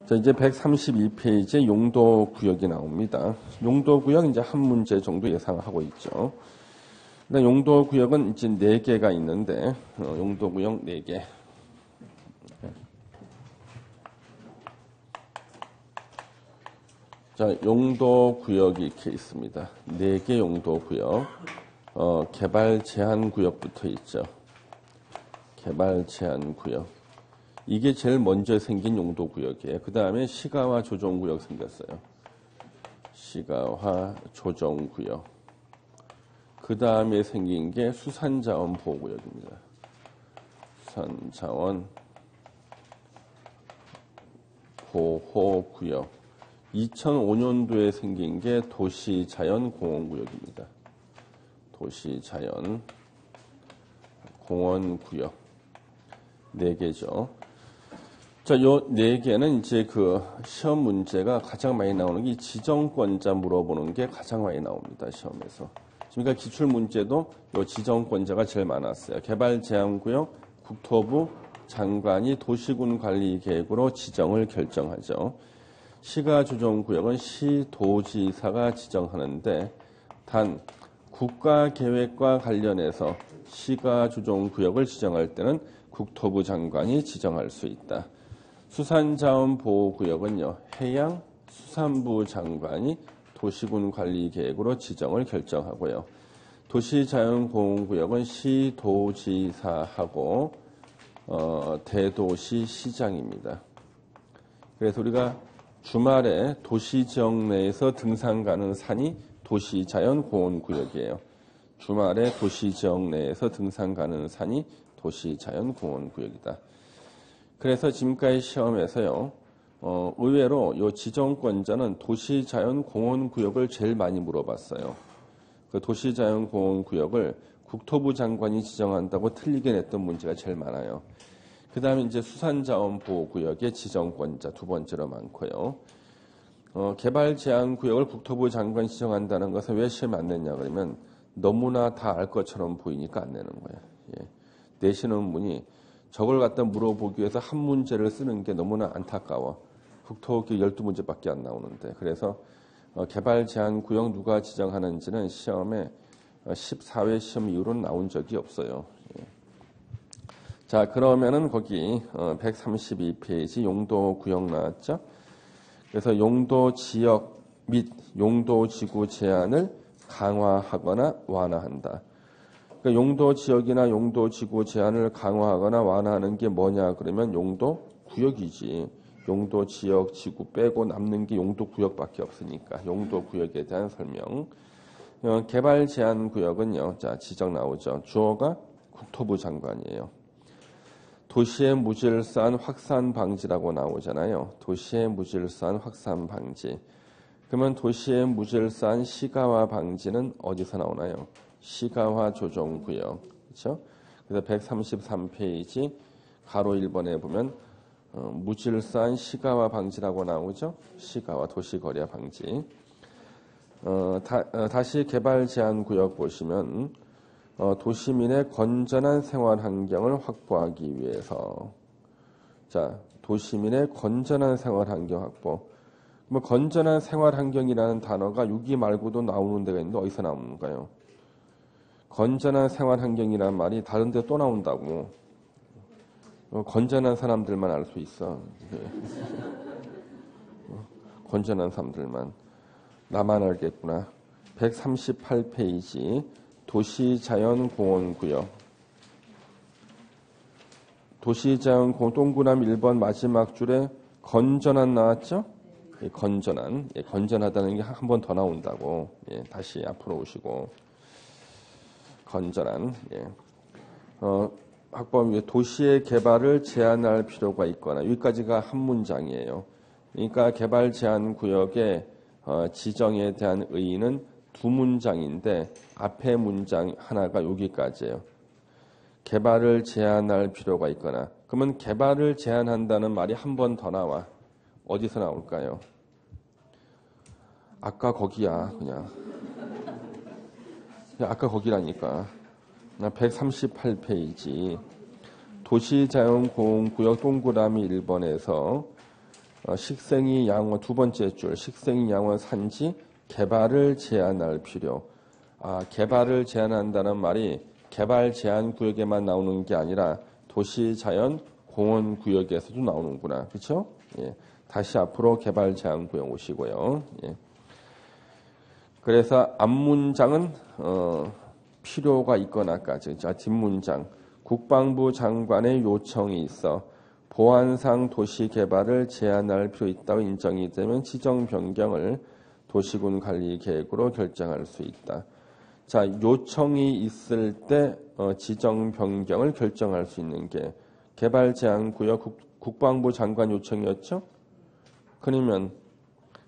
자, 이제 132페이지에 용도구역이 나옵니다. 용도구역 이제 한 문제 정도 예상하고 있죠. 일단 용도구역은 이제 4개가 있는데, 용도구역 4개. 자, 용도구역이 이렇게 있습니다. 4개 용도구역. 개발 제한 구역부터 있죠. 개발 제한 구역. 이게 제일 먼저 생긴 용도구역이에요. 그 다음에 시가화 조정구역 생겼어요. 시가화 조정구역. 그 다음에 생긴 게 수산자원 보호구역입니다. 수산자원 보호구역. 2005년도에 생긴 게 도시자연공원구역입니다. 도시자연공원구역. 4개죠. 자, 요 4개는 이제 그 시험 문제가 가장 많이 나오는 게 지정권자 물어보는 게 가장 많이 나옵니다. 시험에서. 그러니까 기출 문제도 요 지정권자가 제일 많았어요. 개발제한구역 국토부 장관이 도시군 관리 계획으로 지정을 결정하죠. 시가조정구역은 시도지사가 지정하는데 단 국가계획과 관련해서 시가조정구역을 지정할 때는 국토부 장관이 지정할 수 있다. 수산자원보호구역은요, 해양수산부 장관이 도시군 관리 계획으로 지정을 결정하고요. 도시자연공원구역은 시도지사하고 대도시 시장입니다. 그래서 우리가 주말에 도시지역 내에서 등산 가는 산이 도시자연공원구역이에요. 주말에 도시지역 내에서 등산 가는 산이 도시자연공원구역이다. 그래서 지금까지 시험에서요, 의외로 이 지정권자는 도시자연공원구역을 제일 많이 물어봤어요. 그 도시자연공원구역을 국토부 장관이 지정한다고 틀리게 냈던 문제가 제일 많아요. 그 다음에 이제 수산자원보호구역의 지정권자 두 번째로 많고요. 개발제한구역을 국토부 장관이 지정한다는 것은 왜 시험에 안 냈냐 그러면 너무나 다 알 것처럼 보이니까 안 내는 거예요. 예. 내시는 분이 저걸 갖다 물어보기 위해서 한 문제를 쓰는 게 너무나 안타까워. 국토교육 12문제밖에 안 나오는데. 그래서 개발제한구역 누가 지정하는지는 시험에 14회 시험 이후로는 나온 적이 없어요. 예. 자, 그러면은 거기 132페이지 용도구역 나왔죠? 그래서 용도지역 및 용도지구 제한을 강화하거나 완화한다. 그러니까 용도지역이나 용도지구 제한을 강화하거나 완화하는 게 뭐냐 그러면 용도구역이지. 용도지역, 지구 빼고 남는 게 용도구역밖에 없으니까 용도구역에 대한 설명. 개발제한구역은요. 자, 지적 나오죠. 주어가 국토부 장관이에요. 도시의 무질서한 확산 방지라고 나오잖아요. 도시의 무질서한 확산 방지. 그러면 도시의 무질서한 시가화 방지는 어디서 나오나요? 시가화 조정구역. 그렇죠? 그래서 133페이지 가로 1번에 보면 무질서한 시가화 방지라고 나오죠. 시가화 도시거래 방지. 다시 개발 제한 구역 보시면 도시민의 건전한 생활 환경을 확보하기 위해서. 자, 도시민의 건전한 생활 환경 확보. 뭐 건전한 생활 환경이라는 단어가 여기 말고도 나오는 데가 있는데 어디서 나오는가요? 건전한 생활 환경이라는 말이 다른 데 또 나온다고. 건전한 사람들만 알 수 있어. 건전한 사람들만. 나만 알겠구나. 138페이지 도시자연공원구역. 도시자연공원 동그라미 1번 마지막 줄에 건전한 나왔죠? 예, 건전한. 예, 건전하다는 게 한 번 더 나온다고. 예, 다시 앞으로 오시고. 건전한. 예. 학범 도시의 개발을 제한할 필요가 있거나 여기까지가 한 문장이에요. 그러니까 개발 제한 구역의 지정에 대한 의의는 두 문장인데 앞에 문장 하나가 여기까지예요. 개발을 제한할 필요가 있거나. 그러면 개발을 제한한다는 말이 한 번 더 나와. 어디서 나올까요? 아까 거기야 그냥. 아까 거기라니까. 138페이지 도시자연공원구역 동그라미 1번에서 식생이 양원 두 번째 줄 식생이 양원 산지 개발을 제한할 필요. 개발을 제한한다는 말이 개발 제한 구역에만 나오는 게 아니라 도시 자연 공원 구역에서도 나오는구나. 그렇죠? 예. 다시 앞으로 개발 제한 구역 오시고요. 예. 그래서 앞문장은 필요가 있거나까지. 자, 뒷문장. 국방부 장관의 요청이 있어 보안상 도시 개발을 제한할 필요 있다고 인정이 되면 지정 변경을 도시군 관리 계획으로 결정할 수 있다. 자, 요청이 있을 때 지정 변경을 결정할 수 있는 게 개발 제한 구역 국방부 장관 요청이었죠? 그러면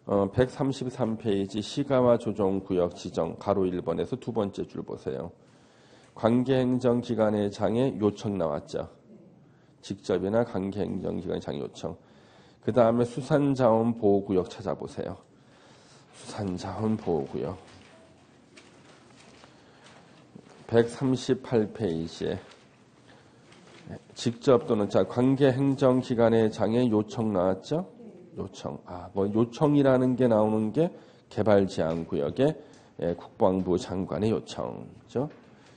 133페이지 시가와 조정 구역 지정 가로 1번에서 두 번째 줄 보세요. 관계행정기관의 장에 요청 나왔죠. 직접이나 관계행정기관의 장에 요청. 그 다음에 수산자원보호구역 찾아보세요. 수산자원보호구역 138페이지에 직접 또는 자 관계행정기관의 장에 요청 나왔죠. 요청. 요청이라는 게 나오는 게 개발제한구역의 국방부 장관의 요청죠.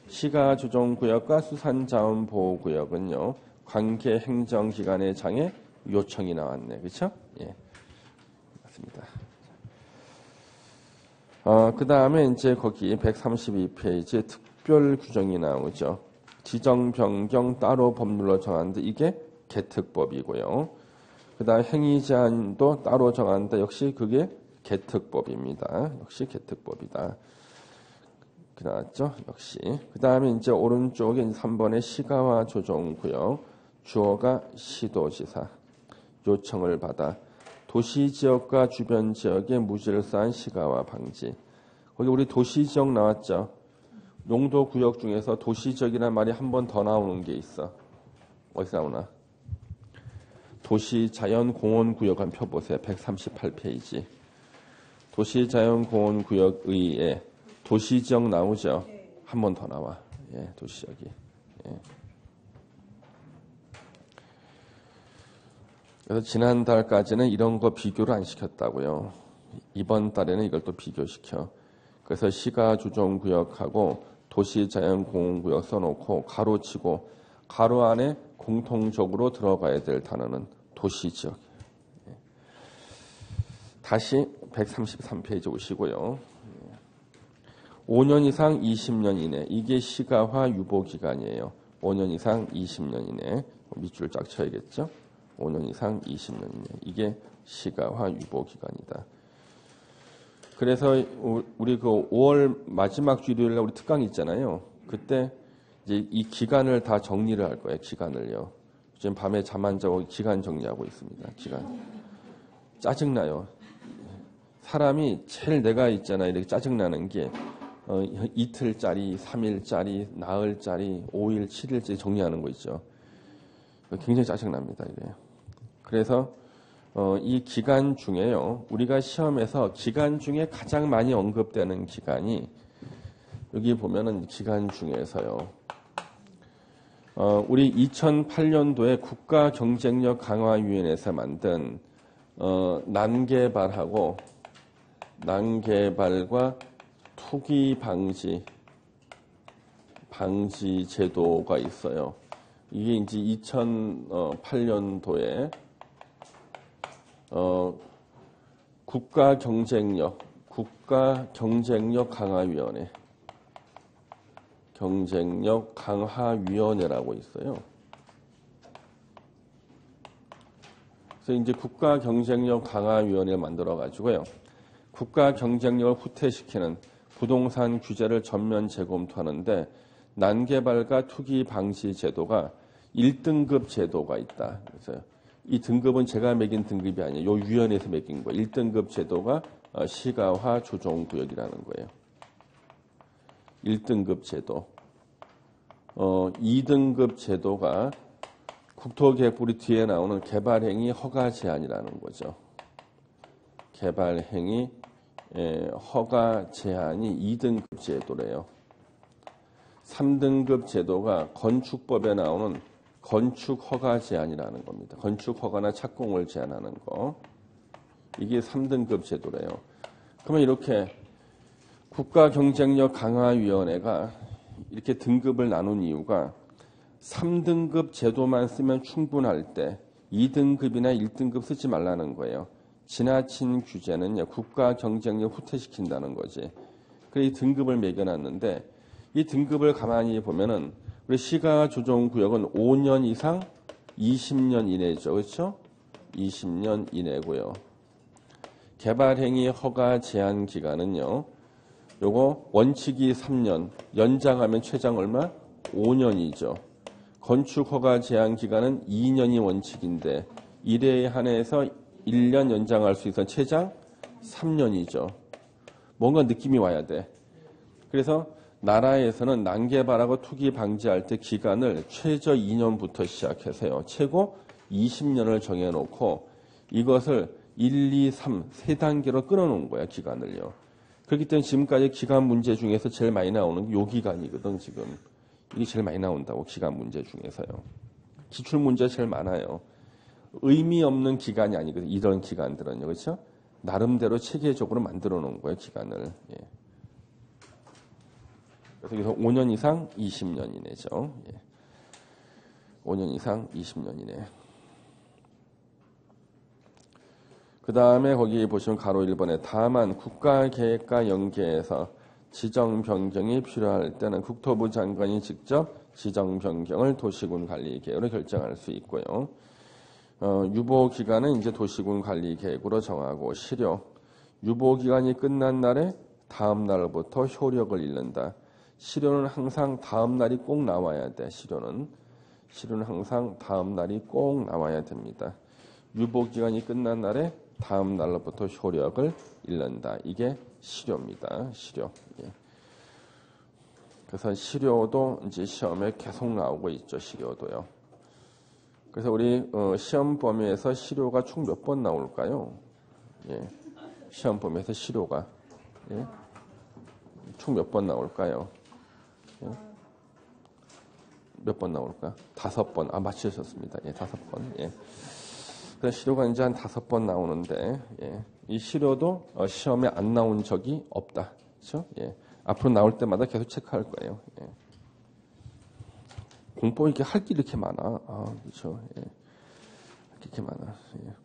시가조정구역과 수산자원보호구역은요. 관계행정기관의 장에 요청이 나왔네. 그렇죠? 예. 맞습니다. 그 다음에 이제 거기 132페이지에 특별 규정이 나오죠. 지정 변경 따로 법률로 정하는데 이게 개특법이고요. 그 다음 행위 제한도 따로 정한다. 역시 그게 개특법입니다. 역시 개특법이다. 나왔죠? 역시. 그 다음에 이제 오른쪽에 3번의 시가와 조정구역 주어가 시도지사 요청을 받아 도시지역과 주변 지역에 무질서한 시가와 방지. 거기 우리 도시지역 나왔죠? 용도구역 중에서 도시지역이라는 말이 한 번 더 나오는 게 있어. 어디서 나오나? 도시자연공원구역 한 표 보세요. 138페이지. 도시자연공원구역의 도시지역 나오죠? 한 번 더 나와. 예, 도시지역이. 예. 그래서 지난달까지는 이런 거 비교를 안 시켰다고요. 이번 달에는 이걸 또 비교시켜. 그래서 시가조정구역하고 도시자연공원구역 써놓고 가로치고 가로 안에 공통적으로 들어가야 될 단어는 도시지역. 예. 다시 133페이지 오시고요. 5년 이상 20년 이내 이게 시가화 유보 기간이에요. 5년 이상 20년 이내 밑줄 쫙 쳐야겠죠. 5년 이상 20년 이내 이게 시가화 유보 기간이다. 그래서 우리 그 5월 마지막 주일날 우리 특강 있잖아요. 그때 이제 이 기간을 다 정리를 할 거예요. 기간을요. 지금 밤에 잠 안 자고 기간 정리하고 있습니다. 기간. 짜증나요. 사람이 제일 내가 있잖아요. 이렇게 짜증나는 게 이틀짜리, 3일짜리, 나흘짜리, 5일, 7일짜리 정리하는 거 있죠. 굉장히 짜증납니다. 이게. 그래서 이 기간 중에요. 우리가 시험에서 기간 중에 가장 많이 언급되는 기간이 여기 보면은 기간 중에서요. 우리 2008년도에 국가경쟁력 강화위원회에서 만든 난개발과 투기 방지 제도가 있어요. 이게 이제 2008년도에 국가경쟁력 강화위원회 경쟁력 강화위원회라고 있어요. 그래서 이제 국가경쟁력 강화위원회를 만들어 가지고요. 국가 경쟁력을 후퇴시키는 부동산 규제를 전면 재검토하는데 난개발과 투기 방지 제도가 1등급 제도가 있다. 그래서 이 등급은 제가 매긴 등급이 아니에요. 이 위원회에서 매긴 거예요. 1등급 제도가 시가화 조정구역이라는 거예요. 1등급 제도. 2등급 제도가 국토계획부리 뒤에 나오는 개발행위 허가 제한이라는 거죠. 개발행위 허가 제한이 2등급 제도래요. 3등급 제도가 건축법에 나오는 건축 허가 제한이라는 겁니다. 건축 허가나 착공을 제한하는 거. 이게 3등급 제도래요. 그러면 이렇게 국가경쟁력 강화위원회가 이렇게 등급을 나눈 이유가 3등급 제도만 쓰면 충분할 때 2등급이나 1등급 쓰지 말라는 거예요. 지나친 규제는 국가 경쟁력 후퇴시킨다는 거지. 그래서 이 등급을 매겨놨는데 이 등급을 가만히 보면은 우리 시가조정구역은 5년 이상 20년 이내죠. 그렇죠? 20년 이내고요. 개발행위 허가 제한 기간은요. 요거 원칙이 3년, 연장하면 최장 얼마? 5년이죠. 건축 허가 제한 기간은 2년이 원칙인데 1회에 한해서 1년 연장할 수 있어 최장 3년이죠. 뭔가 느낌이 와야 돼. 그래서 나라에서는 난개발하고 투기 방지할 때 기간을 최저 2년부터 시작해서요. 최고 20년을 정해놓고 이것을 1, 2, 3, 세 단계로 끊어놓은 거야, 기간을요. 그렇기 때문에 지금까지 기간 문제 중에서 제일 많이 나오는 게 요 기간이거든, 지금. 이게 제일 많이 나온다고, 기간 문제 중에서요. 기출 문제가 제일 많아요. 의미 없는 기간이 아니거든, 이런 기간들은요. 그렇죠? 나름대로 체계적으로 만들어 놓은 거예요, 기간을. 예. 그래서 여기서 5년 이상 20년 이내죠. 예. 5년 이상 20년 이내. 그 다음에 거기 보시면 가로 1번에 다만 국가계획과 연계해서 지정 변경이 필요할 때는 국토부 장관이 직접 지정 변경을 도시군 관리 계획으로 결정할 수 있고요. 유보 기간은 이제 도시군 관리 계획으로 정하고 실효. 유보 기간이 끝난 날에 다음 날부터 효력을 잃는다. 실효는 항상 다음 날이 꼭 나와야 돼. 실효는 항상 다음 날이 꼭 나와야 됩니다. 유보 기간이 끝난 날에 다음 날로부터 효력을 잃는다. 이게 실효입니다. 실효. 예. 그래서 실효도 이제 시험에 계속 나오고 있죠. 실효도요. 그래서 우리 시험 범위에서 실효가 총 몇 번 나올까요? 예. 시험 범위에서 실효가 예. 총 몇 번 나올까요? 예. 몇 번 나올까? 5번. 아, 맞추셨습니다. 예, 5번. 예. 그래서 실효가 이제 한 5번 나오는데, 예. 이 실효도 시험에 안 나온 적이 없다. 그렇죠? 예. 앞으로 나올 때마다 계속 체크할 거예요. 예. 공법 이렇게 할 게 이렇게 많아. 아, 그렇죠. 예. 이렇게 많아. 예.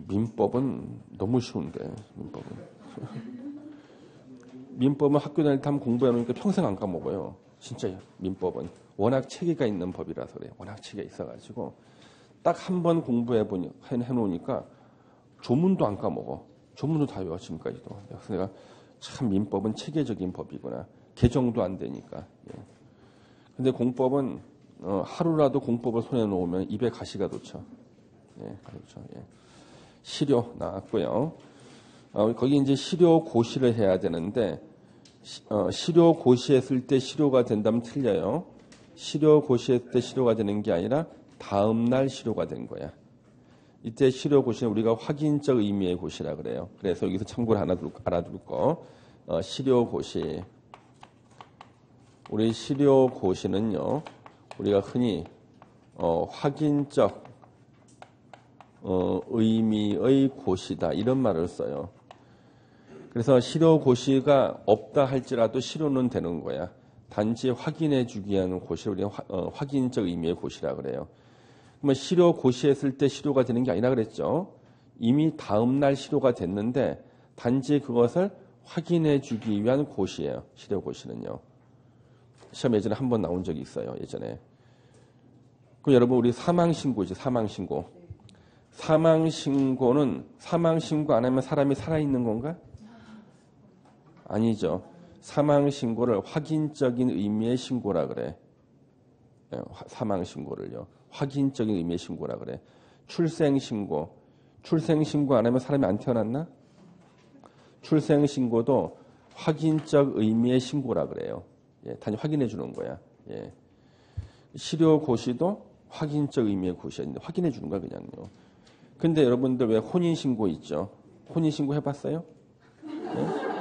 민법은 너무 쉬운데, 민법은 학교 다닐 때 한번 공부해 놓으니까 평생 안 까먹어요. 진짜 민법은. 워낙 체계가 있는 법이라서 그래요. 워낙 체계가 있어가지고. 딱 한 번 해놓으니까 조문도 안 까먹어. 조문도 다 외워, 지금까지도. 그래서 내가 참 민법은 체계적인 법이구나. 개정도 안 되니까. 예. 근데 공법은 하루라도 공법을 손에 놓으면 입에 가시가 돋죠. 예, 그렇죠. 예. 실효 나왔고요. 거기 이제 실효 고시를 해야 되는데 실효 고시했을 때 실효가 된다면 틀려요. 실효 고시했을 때 실효가 되는 게 아니라 다음 날 실효가 된 거야. 이때 실효 고시는 우리가 확인적 의미의 고시라 그래요. 그래서 여기서 참고를 알아둘 거. 실효 고시. 우리 실효 고시는요. 우리가 흔히 확인적 의미의 고시다 이런 말을 써요. 그래서 실효 고시가 없다 할지라도 실효는 되는 거야. 단지 확인해 주기 위한 고시를 우리가 확인적 의미의 고시라 그래요. 그러면 실효 고시했을 때 실효가 되는 게 아니라 그랬죠. 이미 다음 날 실효가 됐는데 단지 그것을 확인해 주기 위한 고시예요. 실효 고시는요. 시험 예전에 한 번 나온 적이 있어요. 예전에. 그럼 여러분 우리 사망신고죠. 사망신고. 사망신고는 사망신고 안 하면 사람이 살아있는 건가? 아니죠. 사망신고를 확인적인 의미의 신고라 그래. 사망신고를요. 확인적인 의미의 신고라 그래. 출생신고. 출생신고 안 하면 사람이 안 태어났나? 출생신고도 확인적 의미의 신고라 그래요. 예, 단지 확인해 주는 거야. 예. 실효고시도 확인적 의미의 고시였는데 확인해 주는 거야 그냥요. 근데 여러분들 왜 혼인신고 있죠? 혼인신고 해봤어요? 예?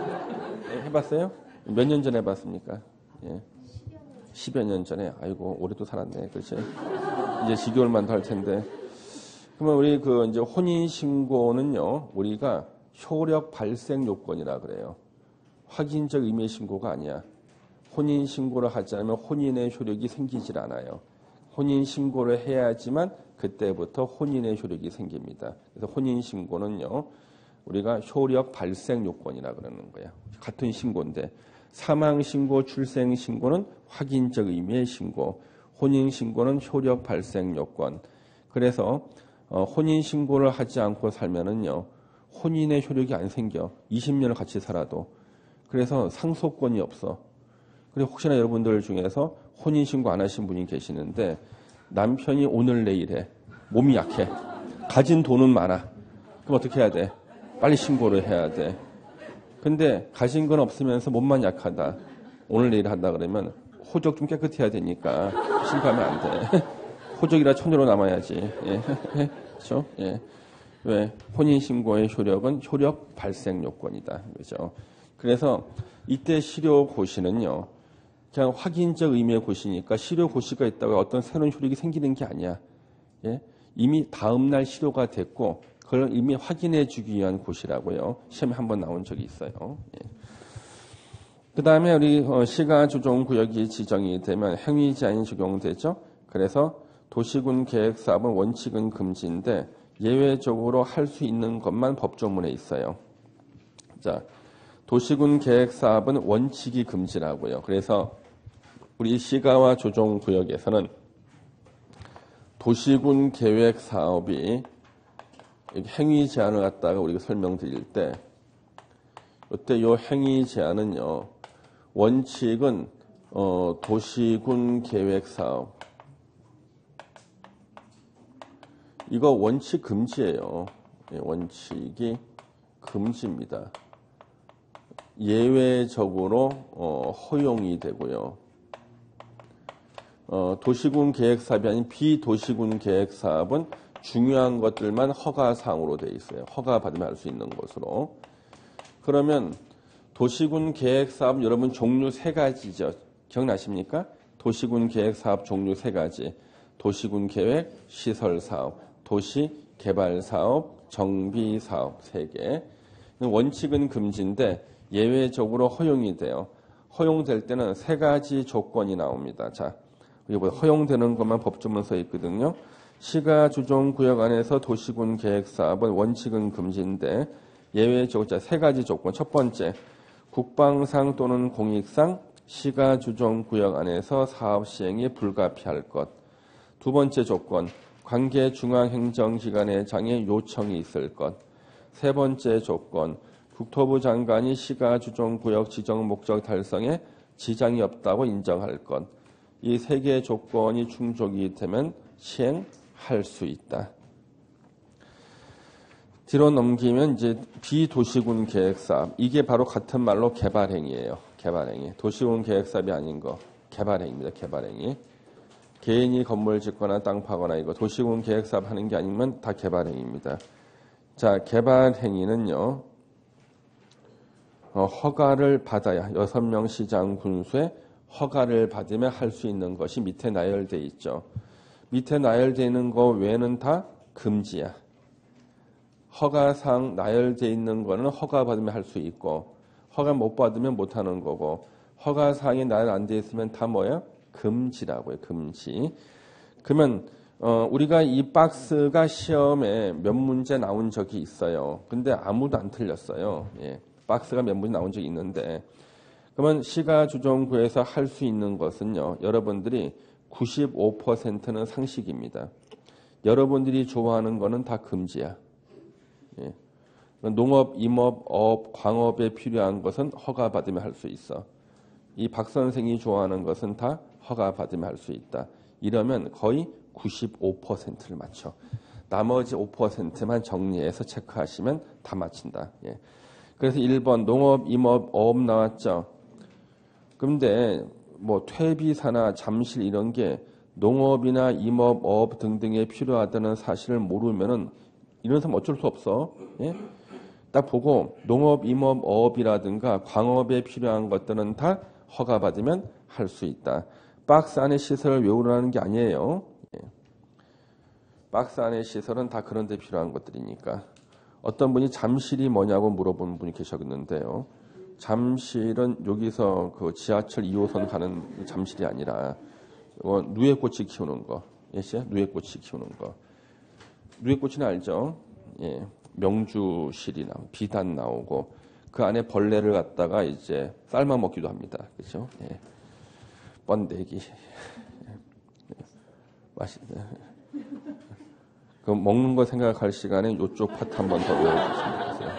해봤어요? 몇 년 전에 해봤습니까? 예. 10여 년 전에. 아이고 오래도 살았네. 그렇지? 이제 지겨울만 더 할 텐데. 그러면 우리 그 이제 혼인 신고는요, 우리가 효력 발생 요건이라 그래요. 확인적 의미의 신고가 아니야. 혼인 신고를 하지 않으면 혼인의 효력이 생기질 않아요. 혼인 신고를 해야지만 그때부터 혼인의 효력이 생깁니다. 그래서 혼인 신고는요, 우리가 효력 발생 요건이라 그러는 거야. 같은 신고인데 사망 신고, 출생 신고는 확인적 의미의 신고, 혼인 신고는 효력 발생 요건. 그래서 혼인 신고를 하지 않고 살면은요, 혼인의 효력이 안 생겨. 20년을 같이 살아도. 그래서 상속권이 없어. 그리고 혹시나 여러분들 중에서 혼인 신고 안 하신 분이 계시는데 남편이 오늘 내일에 몸이 약해. 가진 돈은 많아. 그럼 어떻게 해야 돼? 빨리 신고를 해야 돼. 근데 가진 건 없으면서 몸만 약하다. 오늘 내일 한다 그러면 호적 좀 깨끗해야 되니까 신고하면 안 돼. 호적이라 처녀로 남아야지. 예. 그렇죠? 예. 왜? 혼인신고의 효력은 효력 발생 요건이다. 그죠? 그래서 이때 실효고시는요, 그냥 확인적 의미의 고시니까 실효고시가 있다고 어떤 새로운 효력이 생기는 게 아니야. 예? 이미 다음날 실효가 됐고, 그걸 이미 확인해 주기 위한 고시라고요. 시험에 한번 나온 적이 있어요. 예. 그 다음에 우리 시가조정구역이 지정이 되면 행위 제한이 적용되죠. 그래서 도시군 계획 사업은 원칙은 금지인데 예외적으로 할 수 있는 것만 법조문에 있어요. 자, 도시군 계획 사업은 원칙이 금지라고요. 그래서 우리 시가와 조정구역에서는 도시군 계획 사업이 행위 제한을 갖다가 우리가 설명드릴 때 이때 이 행위 제한은요, 원칙은 도시군 계획 사업 이거 원칙 금지예요. 원칙이 금지입니다. 예외적으로 허용이 되고요. 도시군 계획 사업이 아닌 비도시군 계획 사업은 중요한 것들만 허가사항으로 되어 있어요. 허가 받으면 할 수 있는 것으로. 그러면 도시군 계획 사업 여러분 종류 세 가지죠. 기억나십니까? 도시군 계획 사업 종류 세 가지. 도시군 계획, 시설 사업, 도시 개발 사업, 정비 사업 세 개. 원칙은 금지인데 예외적으로 허용이 돼요. 허용될 때는 세 가지 조건이 나옵니다. 자, 여기 허용되는 것만 법조문에 써 있거든요. 시가조정구역 안에서 도시군 계획 사업은 원칙은 금지인데 예외적으로 세 가지 조건. 첫 번째, 국방상 또는 공익상 시가조정구역 안에서 사업 시행이 불가피할 것. 두 번째 조건, 관계 중앙행정기관의 장에 요청이 있을 것. 세 번째 조건, 국토부 장관이 시가조정구역 지정 목적 달성에 지장이 없다고 인정할 것. 이 세 개의 조건이 충족이 되면 시행할 수 있다. 뒤로 넘기면 이제 비도시군 계획사업. 이게 바로 같은 말로 개발행위예요. 개발행위. 도시군 계획사업이 아닌 거. 개발행위입니다. 개발행위. 개인이 건물 짓거나 땅 파거나 이거 도시군 계획사업 하는 게 아니면 다 개발행위입니다. 자, 개발행위는요. 허가를 받아야 6명 시장 군수에 허가를 받으면 할 수 있는 것이 밑에 나열되어 있죠. 밑에 나열되어 있는 거 외에는 다 금지야. 허가상 나열되어 있는 거는 허가 받으면 할 수 있고 허가 못 받으면 못 하는 거고 허가사항이 나열 안 돼 있으면 다 뭐예요? 금지라고요. 금지. 그러면 우리가 이 박스가 시험에 몇 문제 나온 적이 있어요. 근데 아무도 안 틀렸어요. 예. 박스가 몇 문제 나온 적이 있는데 그러면 시가조정구에서 할 수 있는 것은요. 여러분들이 95%는 상식입니다. 여러분들이 좋아하는 거는 다 금지야. 예. 농업, 임업, 어업, 광업에 필요한 것은 허가 받으면 할 수 있어. 이 박 선생이 좋아하는 것은 다 허가 받으면 할 수 있다. 이러면 거의 95%를 맞춰. 나머지 5%만 정리해서 체크하시면 다 맞춘다. 예. 그래서 1번 농업, 임업, 어업 나왔죠. 그런데 뭐 퇴비사나 잠실 이런 게 농업이나 임업, 어업 등등에 필요하다는 사실을 모르면은 이런 사람 어쩔 수 없어. 예? 딱 보고 농업, 임업, 어업이라든가 광업에 필요한 것들은 다 허가받으면 할 수 있다. 박스 안에 시설을 외우라는 게 아니에요. 예. 박스 안의 시설은 다 그런 데 필요한 것들이니까. 어떤 분이 잠실이 뭐냐고 물어본 분이 계셨는데요. 잠실은 여기서 그 지하철 2호선 가는 잠실이 아니라 누에꽃이 키우는 거. 예시야? 누에꽃이 키우는 거. 누에꽃이는 알죠? 예. 명주실이 나오고 비단 나오고 그 안에 벌레를 갖다가 이제 삶아 먹기도 합니다. 그렇죠? 예. 번데기. 맛있네. 그 먹는 거 생각할 시간에 이쪽 파트 한 번 더 외워주세요.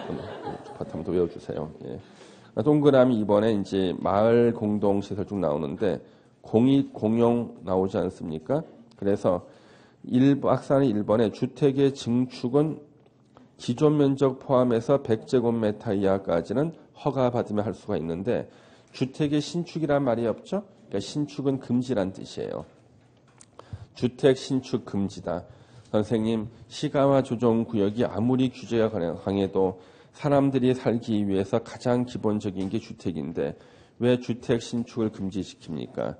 이쪽 파트 한 번 더 외워주세요. 예. 동그라미 이번에 이제 마을 공동 시설 쭉 나오는데 공익 공용 나오지 않습니까? 그래서 박사는 1번에 주택의 증축은 기존 면적 포함해서 100제곱미터 이하까지는 허가받으면 할 수가 있는데 주택의 신축이란 말이 없죠? 그러니까 신축은 금지란 뜻이에요. 주택 신축 금지다. 선생님, 시가와 조정구역이 아무리 규제가 강해도 사람들이 살기 위해서 가장 기본적인 게 주택인데 왜 주택 신축을 금지시킵니까?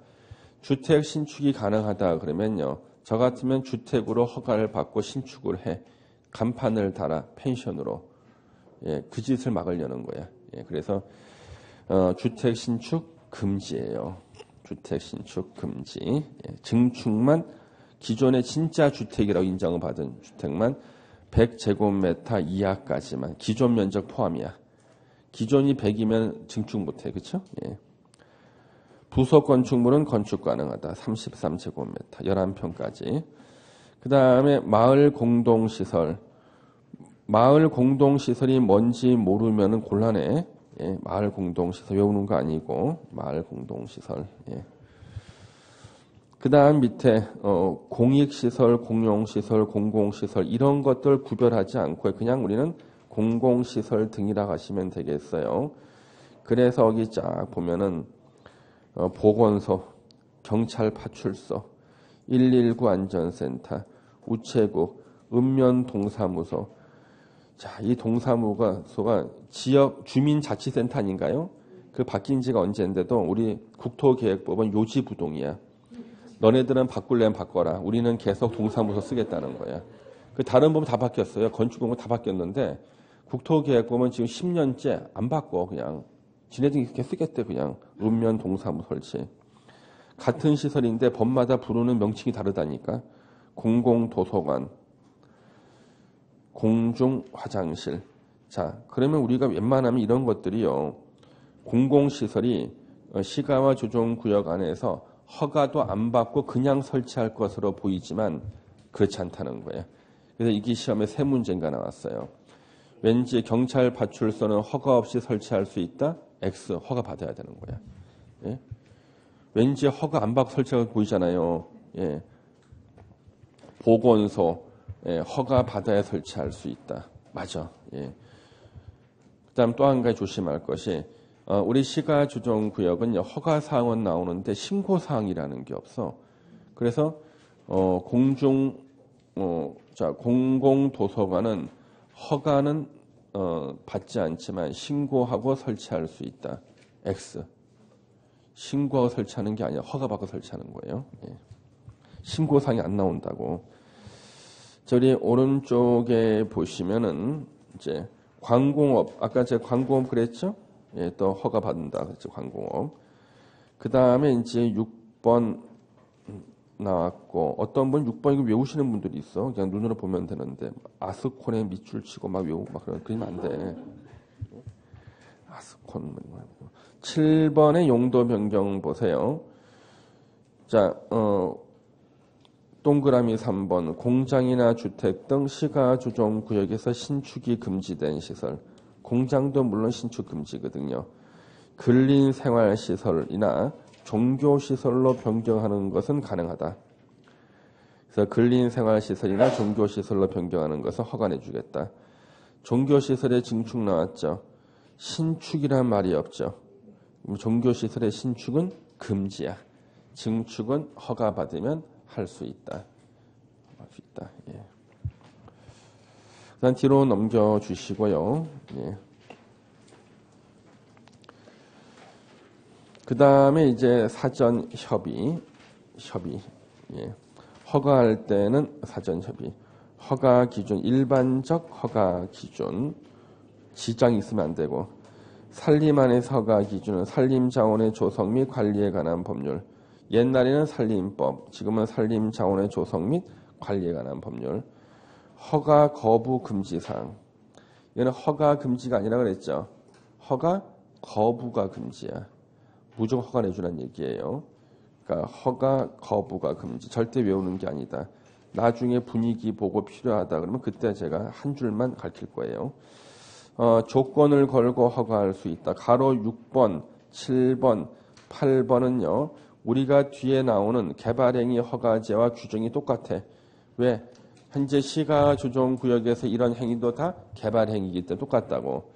주택 신축이 가능하다 그러면요. 저 같으면 주택으로 허가를 받고 신축을 해. 간판을 달아 펜션으로. 예, 그 짓을 막으려는 거야. 예, 그래서 주택 신축 금지예요. 주택 신축 금지. 예, 증축만 기존의 진짜 주택이라고 인정을 받은 주택만 100제곱미터 이하까지만 기존 면적 포함이야. 기존이 100이면 증축 못해. 그렇죠? 예. 부속 건축물은 건축 가능하다. 33제곱미터 11평까지. 그 다음에 마을 공동시설. 마을 공동시설이 뭔지 모르면 곤란해. 예, 마을 공동시설 외우는 거 아니고 마을 공동시설. 예. 그 다음 밑에 공익시설, 공용시설, 공공시설 이런 것들 구별하지 않고 그냥 우리는 공공시설 등이라고 하시면 되겠어요. 그래서 여기 쫙 보면은 보건소, 경찰 파출소, 119 안전센터, 우체국, 읍면동사무소. 자, 이 동사무소가 지역 주민자치센터 아닌가요? 그 바뀐 지가 언젠데도 우리 국토계획법은 요지부동이야. 너네들은 바꿀래면 바꿔라. 우리는 계속 동사무소 쓰겠다는 거야. 그 다른 법은 다 바뀌었어요. 건축법은 다 바뀌었는데 국토계획법은 지금 10년째 안 바꿔. 그냥 지네들이 이렇게 쓰겠대. 그냥 읍면 동사무소 설치. 같은 시설인데 법마다 부르는 명칭이 다르다니까. 공공도서관, 공중화장실. 자, 그러면 우리가 웬만하면 이런 것들이요. 공공시설이 시가와 조정구역 안에서 허가도 안 받고 그냥 설치할 것으로 보이지만 그렇지 않다는 거예요. 그래서 이게 시험에 세 문제가 나왔어요. 왠지 경찰 파출소는 허가 없이 설치할 수 있다? X, 허가 받아야 되는 거야. 예? 왠지 허가 안 받고 설치하고 보이잖아요. 예. 보건소, 예, 허가 받아야 설치할 수 있다. 맞아. 예. 그 다음 또 한 가지 조심할 것이 우리 시가조정구역은 허가 사항은 나오는데 신고 사항이라는 게 없어. 그래서 공공도서관은 허가는 받지 않지만 신고하고 설치할 수 있다. X. 신고하고 설치하는 게 아니라 허가받고 설치하는 거예요. 예. 신고 사항이 안 나온다고. 저리 오른쪽에 보시면은 이제 관공업, 아까 제가 관공업 그랬죠? 예, 또 허가 받는다. 그렇죠? 관공업. 그 다음에 이제 6번 나왔고, 어떤 분 6번 이거 외우시는 분들이 있어. 그냥 눈으로 보면 되는데, 아스콘에 밑줄 치고 막 외우고 막 그러면 안 돼. 아스콘. 7번의 용도 변경 보세요. 자, 동그라미 3번. 공장이나 주택 등 시가조정구역에서 신축이 금지된 시설. 공장도 물론 신축 금지거든요. 근린생활시설이나 종교시설로 변경하는 것은 가능하다. 그래서 근린생활시설이나 종교시설로 변경하는 것은 허가해 주겠다. 종교시설의 증축 나왔죠. 신축이란 말이 없죠. 종교시설의 신축은 금지야. 증축은 허가받으면 할 수 있다. 할 수 있다. 예. 일단 뒤로 넘겨주시고요. 예. 그 다음에 이제 사전 협의. 예. 허가할 때는 사전 협의. 허가 기준, 일반적 허가 기준, 지장이 있으면 안 되고, 산림 안에서 허가 기준은 산림 자원의 조성 및 관리에 관한 법률. 옛날에는 산림법, 지금은 산림 자원의 조성 및 관리에 관한 법률. 허가 거부 금지사항. 이거는 허가 금지가 아니라 그랬죠. 허가 거부가 금지야. 무조건 허가 내주라는 얘기예요. 그러니까 허가 거부가 금지. 절대 외우는 게 아니다. 나중에 분위기 보고 필요하다 그러면 그때 제가 한 줄만 가르칠 거예요. 조건을 걸고 허가할 수 있다. 가로 6번, 7번, 8번은요. 우리가 뒤에 나오는 개발행위 허가제와 규정이 똑같아. 왜? 현재 시가조정구역에서 이런 행위도 다 개발행위이기 때문에 똑같다고.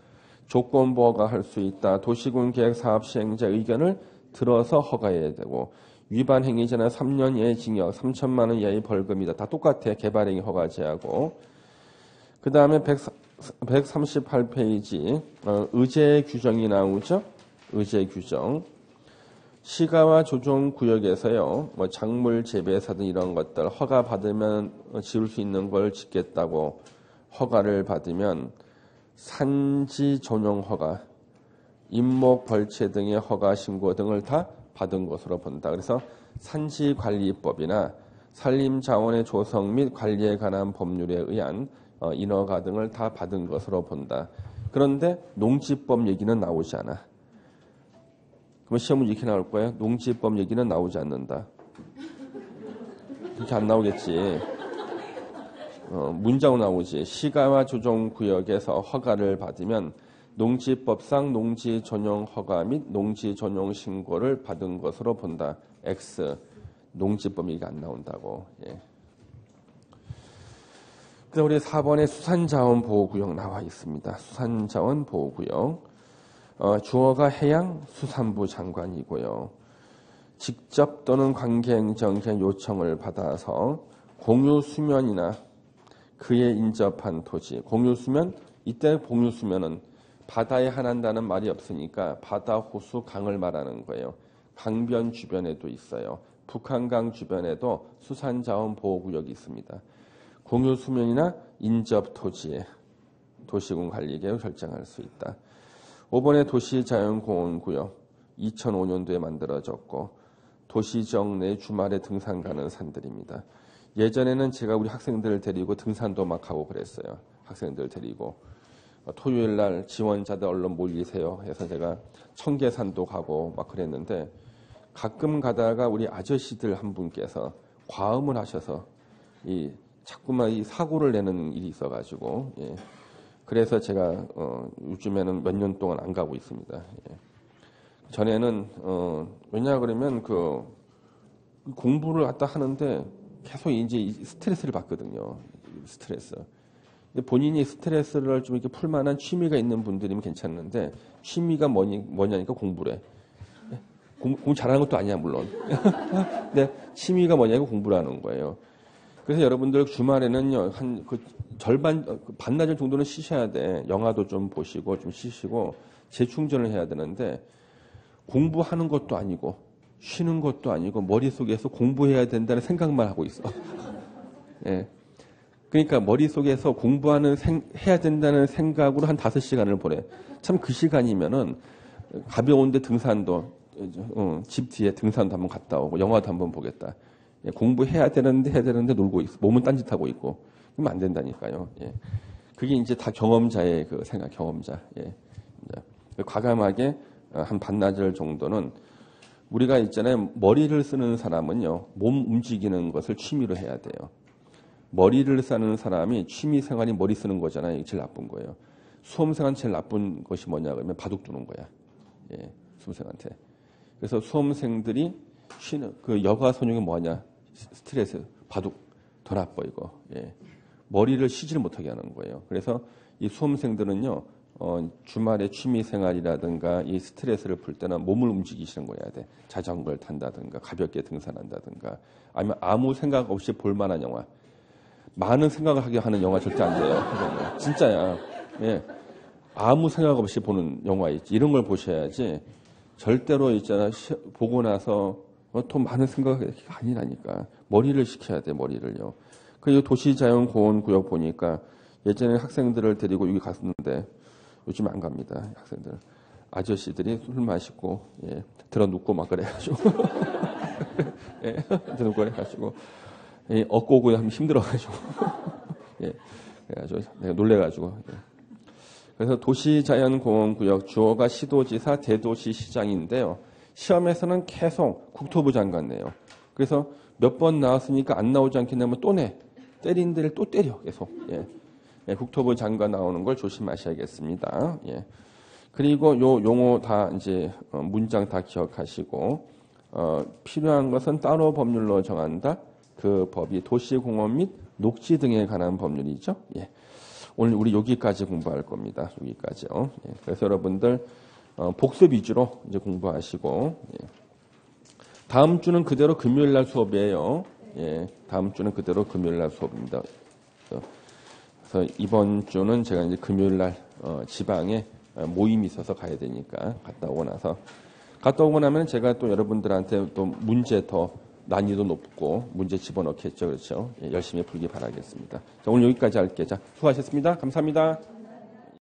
조건부 허가할 수 있다. 도시군 계획사업 시행자 의견을 들어서 허가해야 되고, 위반 행위자는 3년 이하의 징역, 3천만 원 이하의 벌금이다. 다 똑같아. 개발행위 허가제하고. 그 다음에 138페이지 의제 규정이 나오죠. 의제 규정. 시가와 조정구역에서요. 뭐 작물 재배사든 이런 것들 허가 받으면 지을 수 있는 걸 짓겠다고 허가를 받으면 산지 전용 허가, 임목 벌채 등의 허가 신고 등을 다 받은 것으로 본다. 그래서 산지관리법이나 산림자원의 조성 및 관리에 관한 법률에 의한 인허가 등을 다 받은 것으로 본다. 그런데 농지법 얘기는 나오지 않아. 그럼 시험은 이렇게 나올 거예요. 농지법 얘기는 나오지 않는다. 그렇게 안 나오겠지. 문장으로 나오지. 시가와 조정구역에서 허가를 받으면 농지법상 농지 전용 허가 및 농지 전용 신고를 받은 것으로 본다. X. 농지법 얘기가 안 나온다고. 예. 그다음 우리 4번에 수산자원 보호구역 나와 있습니다. 수산자원 보호구역. 주어가 해양 수산부 장관이고요. 직접 또는 관계행정의 요청을 받아서 공유 수면이나 그에 인접한 토지. 공유 수면, 이때 공유 수면은 바다에 한한다는 말이 없으니까 바다, 호수, 강을 말하는 거예요. 강변 주변에도 있어요. 북한강 주변에도 수산자원 보호구역이 있습니다. 공유 수면이나 인접 토지에 도시군 관리계획을 결정할 수 있다. 5번의 도시자연공원구역 2005년도에 만들어졌고 도시정 내 주말에 등산 가는 산들입니다. 예전에는 제가 우리 학생들을 데리고 등산도 막 하고 그랬어요. 학생들 데리고 토요일 날 지원자들 얼른 모이세요 해서 제가 청계산도 가고 막 그랬는데 가끔 가다가 우리 아저씨들 한 분께서 과음을 하셔서 자꾸만 이 사고를 내는 일이 있어가지고 예. 그래서 제가 요즘에는 몇 년 동안 안 가고 있습니다. 예. 전에는 왜냐 그러면 그 공부를 갖다 하는데 계속 이제 스트레스를 받거든요. 스트레스. 근데 본인이 스트레스를 좀 이렇게 풀 만한 취미가 있는 분들이면 괜찮은데 취미가 뭐냐니까 공부래. 공부 잘하는 것도 아니야 물론. 근데 취미가 뭐냐고 공부를 하는 거예요. 그래서 여러분들 주말에는요 한 그 절반 반나절 정도는 쉬셔야 돼. 영화도 좀 보시고 좀 쉬시고 재충전을 해야 되는데 공부하는 것도 아니고 쉬는 것도 아니고 머릿속에서 공부해야 된다는 생각만 하고 있어. 예. 그러니까 머릿속에서 해야 된다는 생각으로 한 5시간을 보내. 참 그 시간이면은 가벼운데 등산도 집 뒤에 등산도 한번 갔다 오고 영화도 한번 보겠다. 예, 공부해야 되는데 놀고 있어. 몸은 딴짓하고 있고. 그러면 안 된다니까요. 예. 그게 이제 다 경험자의 그 생각, 경험자. 예. 과감하게 한 반나절 정도는 우리가 있잖아요. 머리를 쓰는 사람은요. 몸 움직이는 것을 취미로 해야 돼요. 머리를 쓰는 사람이 취미 생활이 머리 쓰는 거잖아요. 이게 제일 나쁜 거예요. 수험생한테 제일 나쁜 것이 뭐냐 그러면 바둑 두는 거야. 예. 수험생한테. 그래서 수험생들이 쉬는 그 여가 선용이 뭐냐? 스트레스, 바둑 더 나빠 이거. 예. 머리를 쉬지를 못하게 하는 거예요. 그래서 이 수험생들은요, 주말에 취미 생활이라든가 이 스트레스를 풀 때는 몸을 움직이시는 거 해야 돼. 자전거를 탄다든가 가볍게 등산한다든가 아니면 아무 생각 없이 볼 만한 영화. 많은 생각을 하게 하는 영화 절대 안 돼요. 진짜야. 예. 아무 생각 없이 보는 영화 있지. 이런 걸 보셔야지. 절대로 있잖아. 보고 나서 더 많은 생각이 아니라니까. 머리를 식혀야 돼, 머리를요. 그리고 도시자연공원구역 보니까 예전에 학생들을 데리고 여기 갔었는데 요즘 안 갑니다. 학생들. 아저씨들이 술 마시고, 예, 들어 눕고 막 그래가지고. 예, 들어 눕고 그래가지고. 예, 얻고 하면 힘들어가지고. 예, 그래가지고 내가 놀래가지고. 예. 그래서 도시자연공원구역 주어가 시도지사 대도시시장인데요. 시험에서는 계속 국토부 장관 내요. 그래서 몇 번 나왔으니까 안 나오지 않겠냐면 또 내. 때린 데를 또 때려 계속. 예. 예, 국토부 장관 나오는 걸 조심하셔야겠습니다. 예. 그리고 요 용어 다 이제 문장 다 기억하시고 필요한 것은 따로 법률로 정한다. 그 법이 도시공원 및 녹지 등에 관한 법률이죠. 예. 오늘 우리 여기까지 공부할 겁니다. 여기까지요. 예. 그래서 여러분들 복습 위주로 이제 공부하시고 예. 다음 주는 그대로 금요일 날 수업이에요. 예. 다음 주는 그대로 금요일 날 수업입니다. 그래서 이번 주는 제가 이제 금요일 날 지방에 모임이 있어서 가야 되니까 갔다 오고 나면 제가 또 여러분들한테 또 문제 더 난이도 높고 문제 집어넣겠죠. 그렇죠. 예, 열심히 풀기 바라겠습니다. 자, 오늘 여기까지 할게요. 자, 수고하셨습니다. 감사합니다.